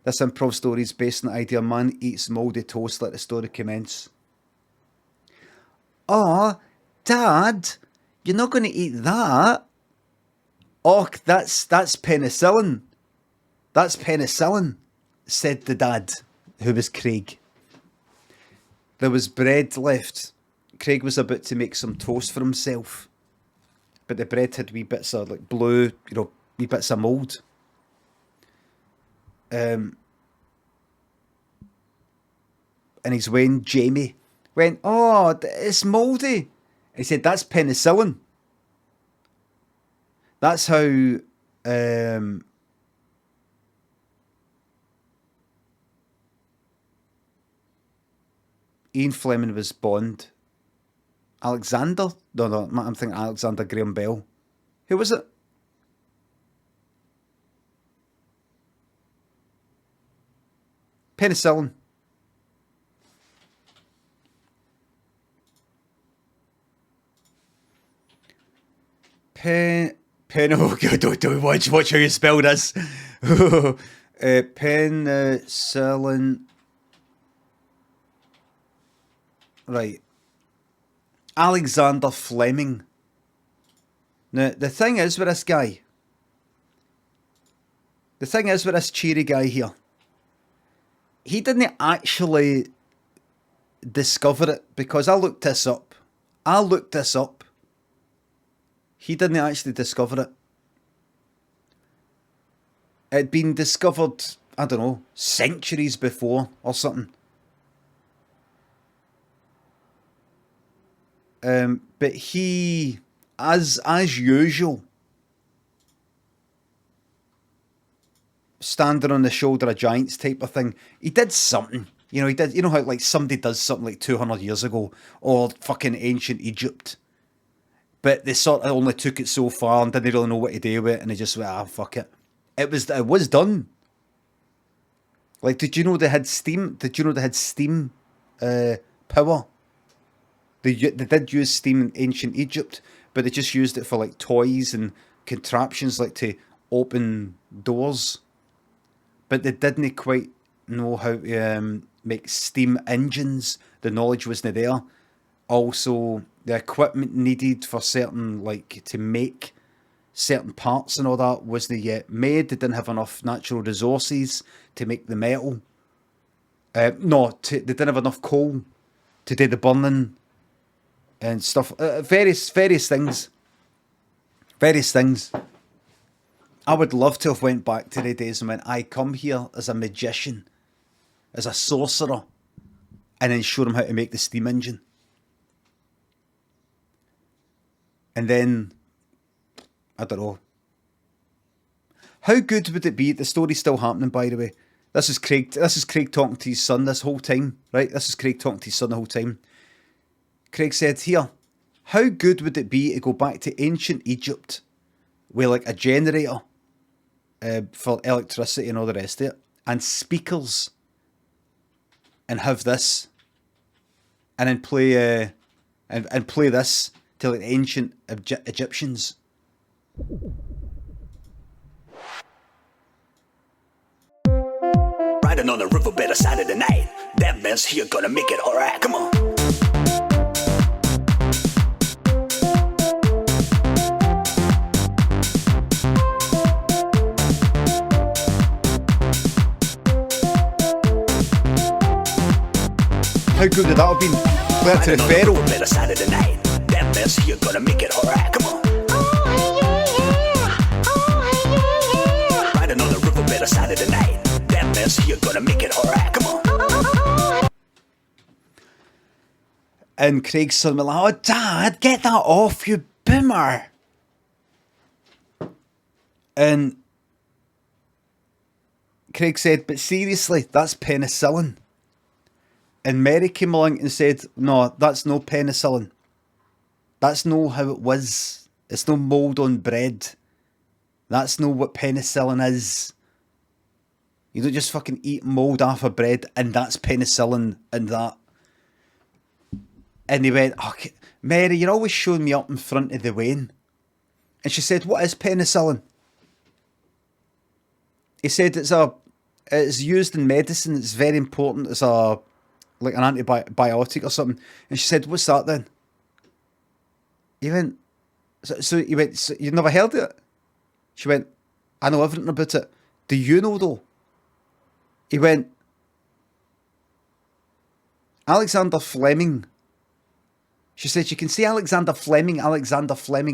This improv story is based on the idea a man eats mouldy toast. Let the story commence. Oh, Dad, you're not going to eat that. Oh, that's penicillin. That's penicillin, said the dad, who was Craig. There was bread left. Craig was about to make some toast for himself, but the bread had wee bits of like blue, wee bits of mould. And his when Jamie went, oh, it's mouldy. He said, that's penicillin. That's how Ian Fleming was Bond. Alexander? No, I'm thinking Alexander Graham Bell. Who was it? Penicillin. Oh God, don't watch how you spell this. Penicillin. Right. Alexander Fleming. Now, the thing is with this guy. The thing is with this cheery guy here. He didn't actually discover it, because I looked this up. He didn't actually discover it. It'd been discovered, I don't know, centuries before or something. But he, as usual, standing on the shoulder of giants type of thing, he did something. He did, how like somebody does something like 200 years ago, or fucking ancient Egypt. But they sort of only took it so far and didn't really know what to do with it, and they just went, fuck it. It was done. Like, did you know they had steam? Power? They did use steam in ancient Egypt, but they just used it for like toys and contraptions, like to open doors. But they didn't quite know how to make steam engines. The knowledge wasn't there. Also, the equipment needed for certain, like, to make certain parts and all that wasn't yet made. They didn't have enough natural resources to make the metal. They didn't have enough coal to do the burning and stuff. Various things. Various things. I would love to have went back to the days and went, I come here as a magician, as a sorcerer, and then show them how to make the steam engine. And then, I don't know. How good would it be? The story's still happening, by the way. This is Craig talking to his son this whole time, right? This is Craig talking to his son the whole time. Craig said, here, how good would it be to go back to ancient Egypt with like a generator for electricity and all the rest of it, and speakers, and have this, and then play and play this to like ancient Egyptians. Riding on the riverbed of Saturday night. That mess here gonna make it alright. Come on. How good would that have been? Play it to the Pharaoh. Riverbed of Saturday night. That mess here gonna make it alright. Come on. Riding on the riverbed of Saturday night. That mess here gonna make it alright. Come on. And Craig's son was like, oh, Dad, get that off, you boomer. And Craig said, but seriously, that's penicillin. And Mary came along and said, no, that's no penicillin. That's no how it was. It's no mould on bread. That's no what penicillin is. You don't just fucking eat mould off of bread and that's penicillin and that. And he went, oh, Mary, you're always showing me up in front of the Wayne. And she said, what is penicillin? He said, it's It's used in medicine. It's very important as a like an antibiotic or something. And she said, "What's that then?" He went, so he went, so you've never heard of it? She went, "I know everything about it. Do you know though?" He went, "Alexander Fleming." She said, "You can say Alexander Fleming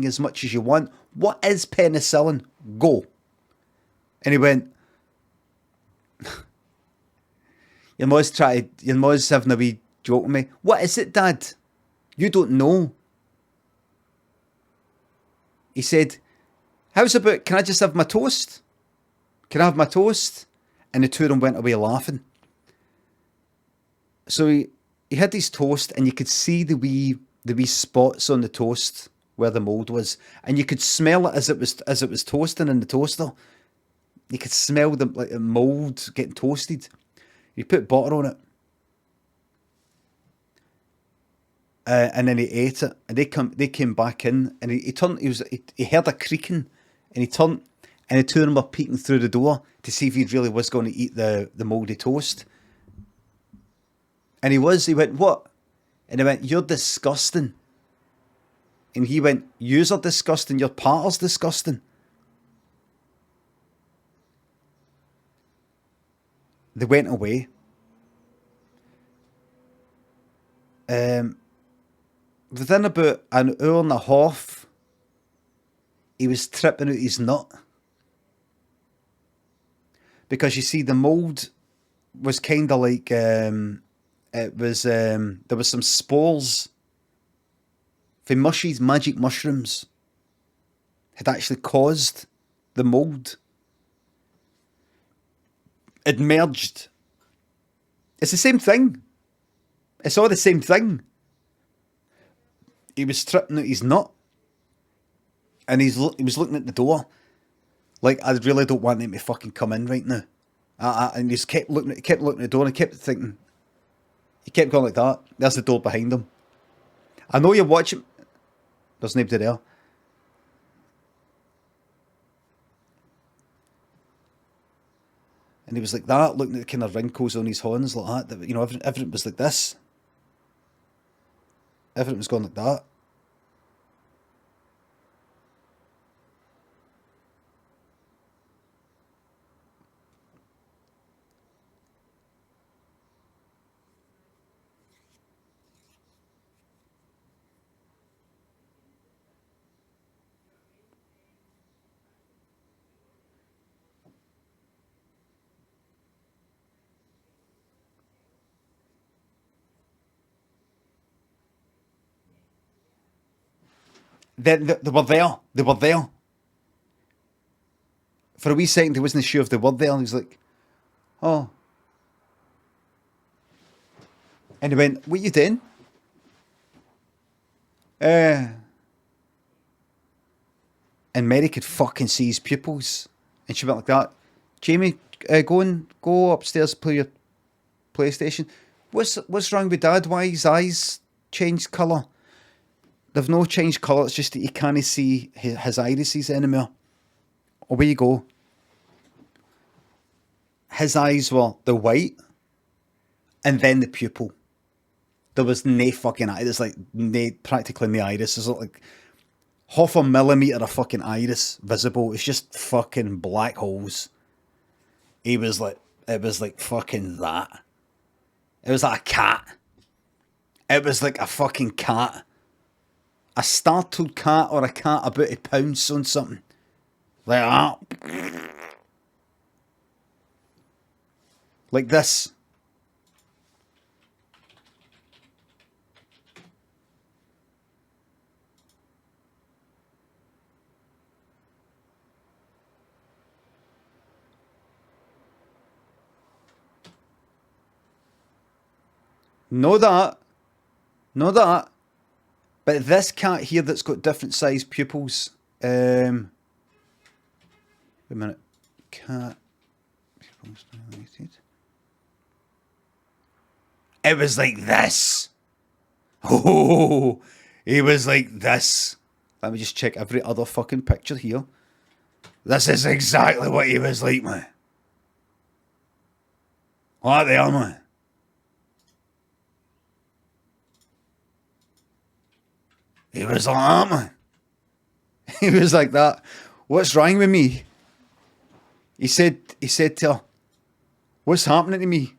as much as you want. What is penicillin? Go." And he went, your mum's having a wee joke with me. "What is it, Dad? You don't know." He said, "How's about, can I just have my toast? Can I have my toast?" And the two of them went away laughing. So he had his toast, and you could see the wee spots on the toast where the mould was, and you could smell it as it was toasting in the toaster. You could smell the like the mould getting toasted. He put butter on it, and then he ate it. And they came back in, and he turned. He heard a creaking, and he turned, and the two of them were peeking through the door to see if he really was going to eat the mouldy toast. And he was. He went, "What?" And he went, "You're disgusting." And he went, "Yous are disgusting. Your partner's disgusting." They went away. Within about an hour and a half, he was tripping out his nut. Because you see, the mould was kind of like, it was, there was some spores from Mushy's magic mushrooms had actually caused the mould. It merged. It's the same thing. It's all the same thing. He was tripping out his nut, and he was looking at the door, like, I really don't want him to fucking come in right now. And he just kept looking at the door, and I kept thinking, he kept going like that. There's the door behind him. I know you're watching. There's nobody there. And he was like that, looking at the kind of wrinkles on his horns like that. You know, everything was like this. Everything was going like that. They were there. They were there. For a wee second, he wasn't sure if they were there. And he was like, "Oh." And he went, "What you doing?" And Mary could fucking see his pupils. And she went like that. "Jamie, go upstairs, play your PlayStation." What's wrong with Dad? Why his eyes changed colour? They've no changed colour, it's just that you can't see his irises anymore. Away you go. His eyes were the white, and then the pupil. There was no fucking iris, like practically no iris. There's like half a millimetre of fucking iris visible. It's just fucking black holes. It was like fucking that. It was like a cat. It was like a fucking cat. A startled cat, or a cat about to pounce on something. Like that. Like this. Know that. But this cat here that's got different sized pupils. Wait a minute. Cat. Pupils dilated. It was like this. Oh, he was like this. Let me just check every other fucking picture here. This is exactly what he was like, man. What the hell, man? He was like that, man. He was like that. What's wrong with me? He said to her, what's happening to me?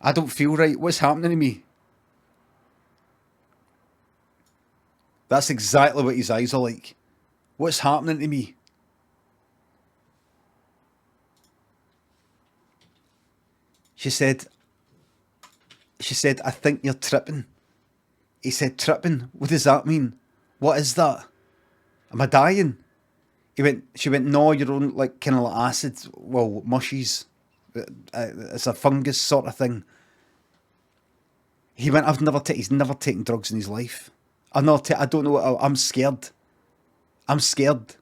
I don't feel right. What's happening to me? That's exactly what his eyes are like. What's happening to me? She said, I think you're tripping. He said, tripping? What does that mean? What is that? Am I dying? She went, no, you're on like kind of like acid, well, mushies. It's a fungus sort of thing. He went, he's never taken drugs in his life. I don't know, I'm scared. I'm scared.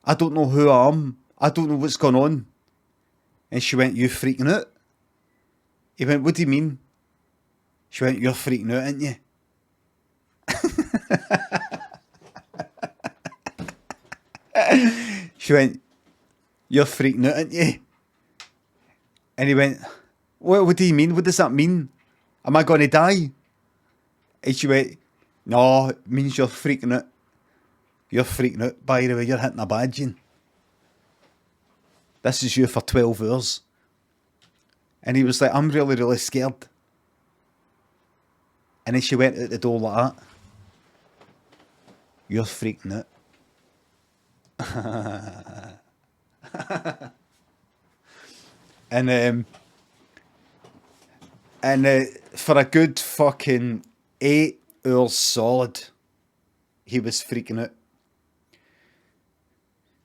I don't know who I am. I don't know what's going on. And she went, you freaking out? He went, what do you mean? She went, you're freaking out, aren't you? She went, you're freaking out, aren't you? And he went, what do you mean? What does that mean? Am I going to die? And she went, no, it means you're freaking out. You're freaking out, by the way, you're hitting a badge. This is you for 12 hours. And he was like, I'm really, really scared. And then she went out the door like that. You're freaking out. And for a good fucking 8 hours solid, he was freaking out.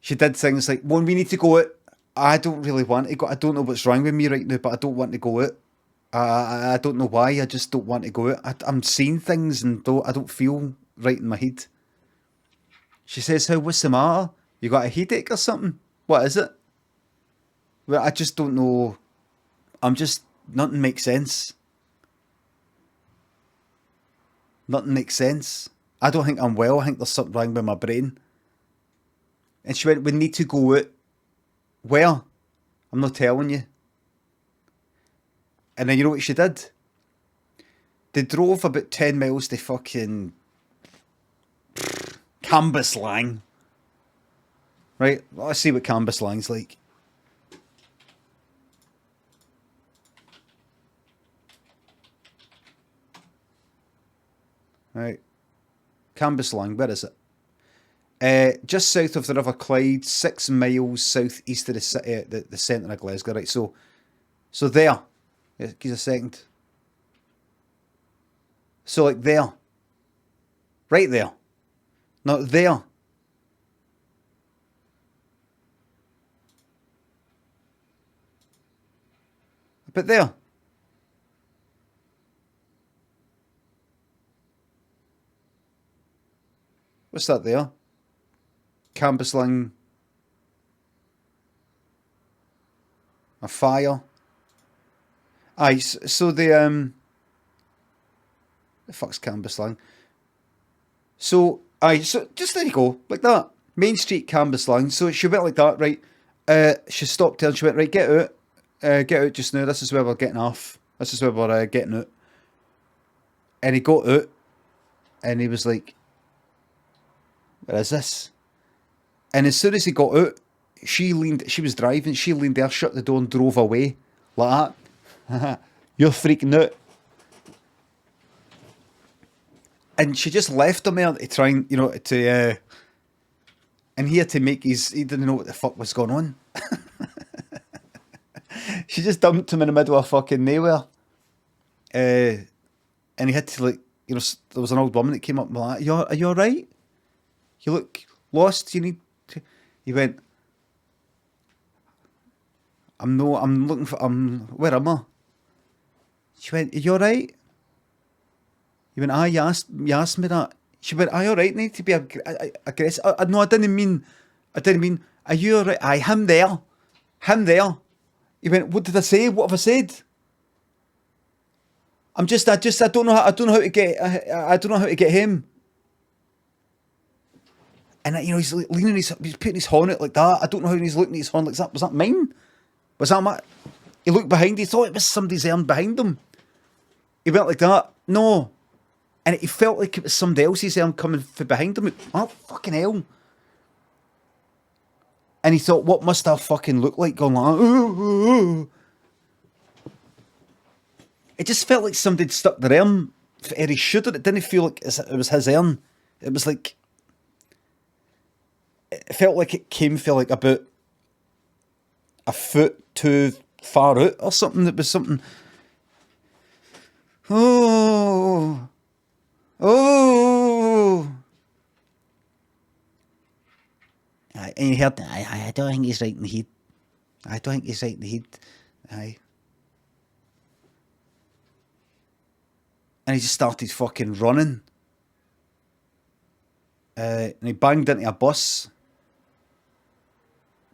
She did things like, when we need to go out, I don't really want to go. I don't know what's wrong with me right now, but I don't want to go out. I don't know why. I just don't want to go out. I'm seeing things and I don't feel right in my head. She says, what's the matter? You got a headache or something? What is it? Well, I just don't know. Nothing makes sense. Nothing makes sense. I don't think I'm well. I think there's something wrong with my brain. And she went, we need to go out. Where? I'm not telling you. And then you know what she did? They drove about 10 miles to fucking Cambuslang. Right? Let's see what Cambuslang's like. Right. Cambuslang, where is it? Just south of the River Clyde, 6 miles southeast of the city, the centre of Glasgow. Right, so there. Give us a second. So like there. Right there. No, there. But there. What's that there? Cambuslang. A fire. Aye, so the fuck's Cambuslang? So, aye, so just there you go, like that. Main Street, Cambuslang. So she went like that, right? She stopped there and she went, right, get out just now. This is where we're getting off. This is where we're getting out. And he got out and he was like, where is this? And as soon as he got out, she was driving, she leaned there, shut the door and drove away. Like that. You're freaking out. And she just left him there to try and, and he had to make he didn't know what the fuck was going on. She just dumped him in the middle of fucking nowhere. And he had to there was an old woman that came up and was like, are you alright? You look lost, you need to... He went, where am I? She went, are you alright? He went, you asked me that. She went, are you alright? Need to be aggressive. No, I didn't mean, are you alright? Aye, him there. He went, what did I say? What have I said? I don't know how to get him. And he's leaning he's putting his horn out like that. I don't know how he's looking at his horn like that. Was that mine? Was that my... He looked behind, he thought it was somebody's arm behind him. He went like that. No. And he felt like it was somebody else's arm coming from behind him. Oh, fucking hell. And he thought, what must that fucking look like? Going like, ooh, ooh, ooh. It just felt like somebody had stuck their arm for his shoulder. It didn't feel like it was his arm. It was like, it felt like it came for like about a foot too far out or something. It was something. Oh. Oh. And you heard, I don't think he's right in the head. I don't think he's right in the head. Aye. And he just started fucking running. And he banged into a bus.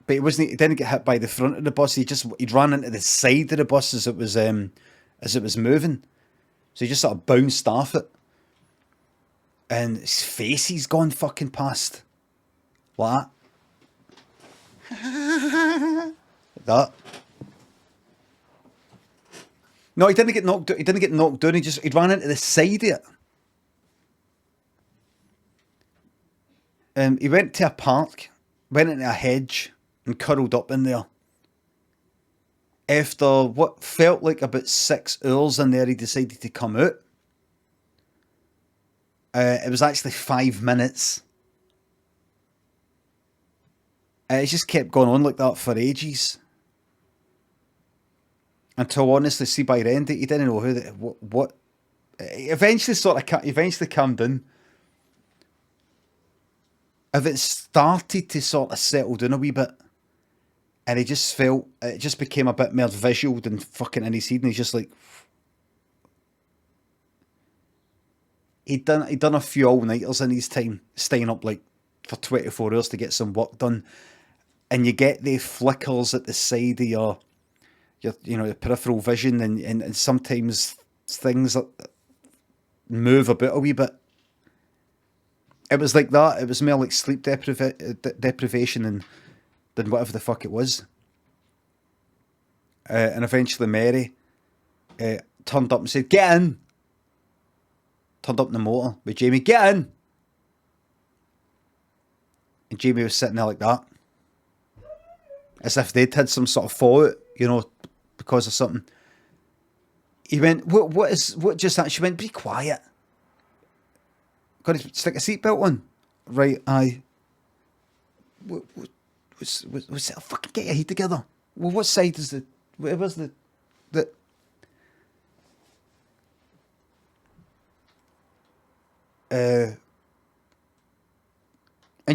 But he didn't get hit by the front of the bus. He'd ran into the side of the bus as it was moving. So he just sort of bounced off it. And his face he's gone fucking past. Like that. That. No, he didn't get knocked down. He didn't get knocked down. He ran into the side of it. He went to a park, went into a hedge, and curled up in there. After what felt like about 6 hours in there, he decided to come out. It was actually 5 minutes. It just kept going on like that for ages. Until honestly, see by the end, he didn't know what. He eventually calmed down. If it started to sort of settle down a wee bit, and he just felt it just became a bit more visual than fucking in his head, and he's just like, he'd done a few all-nighters in his time, staying up like for 24 hours to get some work done, and you get the flickers at the side of your peripheral vision, and sometimes things move about a wee bit. It was like that. It was more like sleep deprivation than whatever the fuck it was. And eventually Mary turned up and said, "Get in." Turned up in the motor with Jamie, "Get in." And Jamie was sitting there like that. As if they'd had some sort of fallout, because of something. He went, what just that? She went, "Be quiet. Got to stick a seatbelt on." Right, aye. What's it? Fucking get your head together. Well, what side is where's the and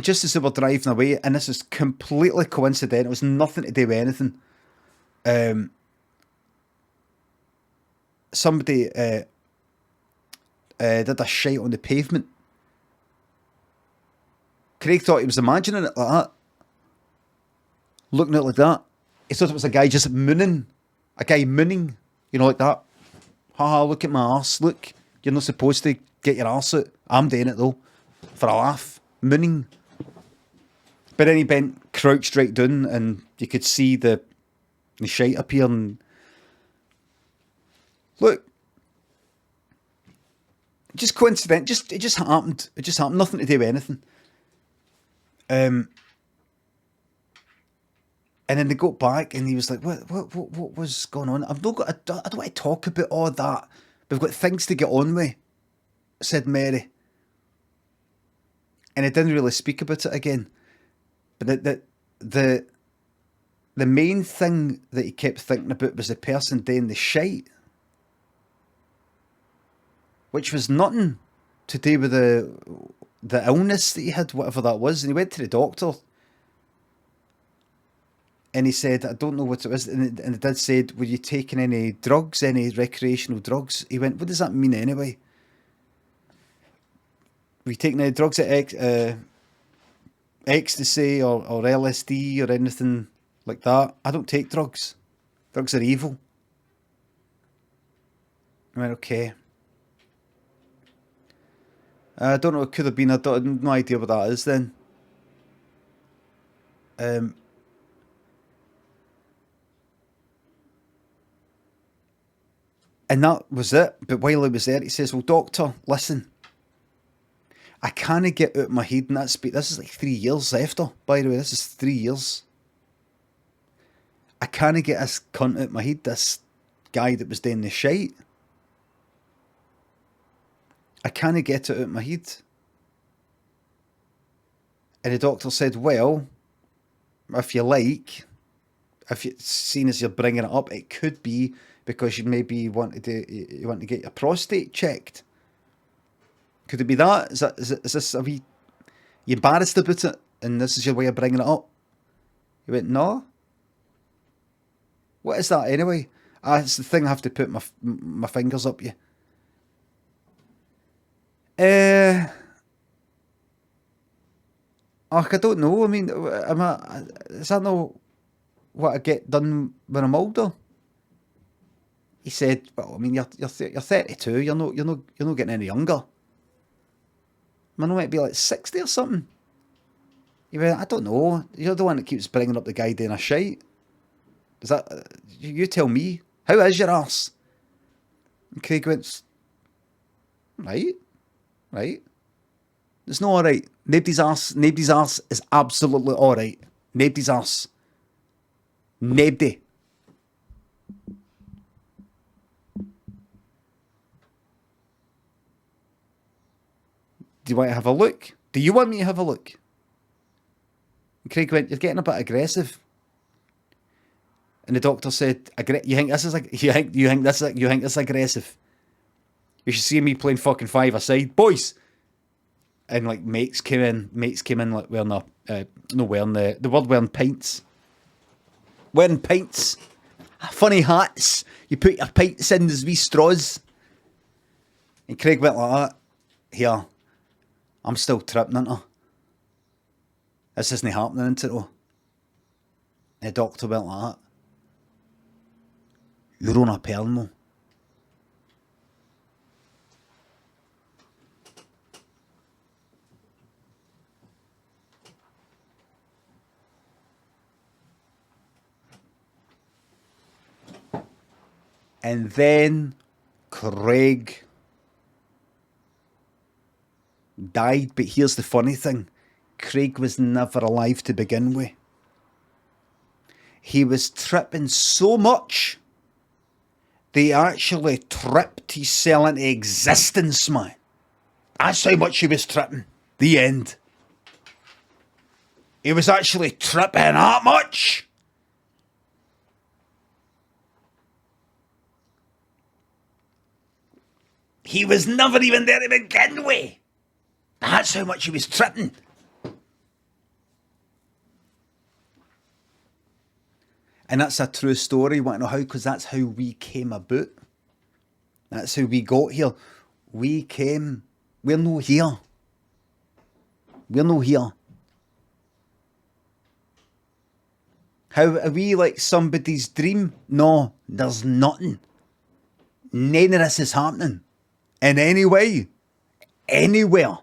just as they were driving away, and this is completely coincidental, it was nothing to do with anything. Somebody did a shite on the pavement. Craig thought he was imagining it like that. Looking at it like that. He thought it was a guy just mooning. A guy mooning. Like that. Haha, look at my arse. Look, you're not supposed to get your arse out. I'm doing it though. For a laugh. Mooning. But then he bent, crouched right down, and you could see the shite appear. And look, just coincident. It just happened. It just happened. Nothing to do with anything. And then they got back, and he was like, "What was going on? I don't want to talk about all that. We've got things to get on with," said Mary. And he didn't really speak about it again. But the main thing that he kept thinking about was the person doing the shite, which was nothing to do with the illness that he had, whatever that was. And he went to the doctor, and he said, "I don't know what it was." And the dad said, "Were you taking any drugs, any recreational drugs?" He went, "What does that mean anyway? Were you taking any drugs at ecstasy or LSD or anything like that?" "I don't take drugs. Drugs are evil." I went, "Okay. I don't know, it could have been, I have no idea what that is then." And that was it. But while he was there, he says, well, doctor, listen, I can't get out of my head in that speech. This is like 3 years after, by the way. This is 3 years. I can't get this cunt out of my head, this guy that was doing the shite. I can't get it out of my head. And the doctor said, well, if you like, if you seen as you're bringing it up, it could be because you maybe want to get your prostate checked. Could it be that? Is this, are you embarrassed about it and this is your way of bringing it up? He went, no. What is that anyway? It's the thing I have to put my fingers up you. I don't know. I mean, is that not what I get done when I'm older? He said, well, I mean, you're 32. You're not getting any younger. Man, I might be like 60 or something. He went, I don't know. You're the one that keeps bringing up the guy doing a shite. Is that, you tell me, how is your arse? And Craig went, right. It's not alright. Nobody's arse is absolutely alright. Nobody's arse. Nobody. Do you want to have a look? Do you want me to have a look? And Craig went, you're getting a bit aggressive. And the doctor said, you think this is aggressive? You should see me playing fucking five-a-side, boys. And like mates came in like wearing wearing pints. Wearing pints. Funny hats. You put your pints in as wee straws. And Craig went like that. Here, I'm still tripping into her. This isn't happening into it. And the doctor went like that. You're on a perno. And then Craig died. But here's the funny thing. Craig was never alive to begin with. He was tripping so much, they actually tripped his cell into existence, man. That's how much he was tripping. The end. He was actually tripping that much. He was never even there to begin with. That's how much he was tripping. And that's a true story. You want to know how? Because that's how we came about. That's how we got here. We're not here. We're not here. How are we like somebody's dream? No, there's nothing. None of this is happening. In any way. Anywhere.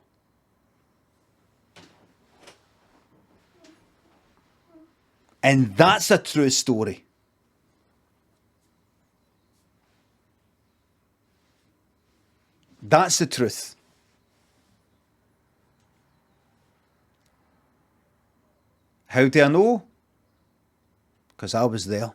And that's a true story. That's the truth. How do I know? Because I was there.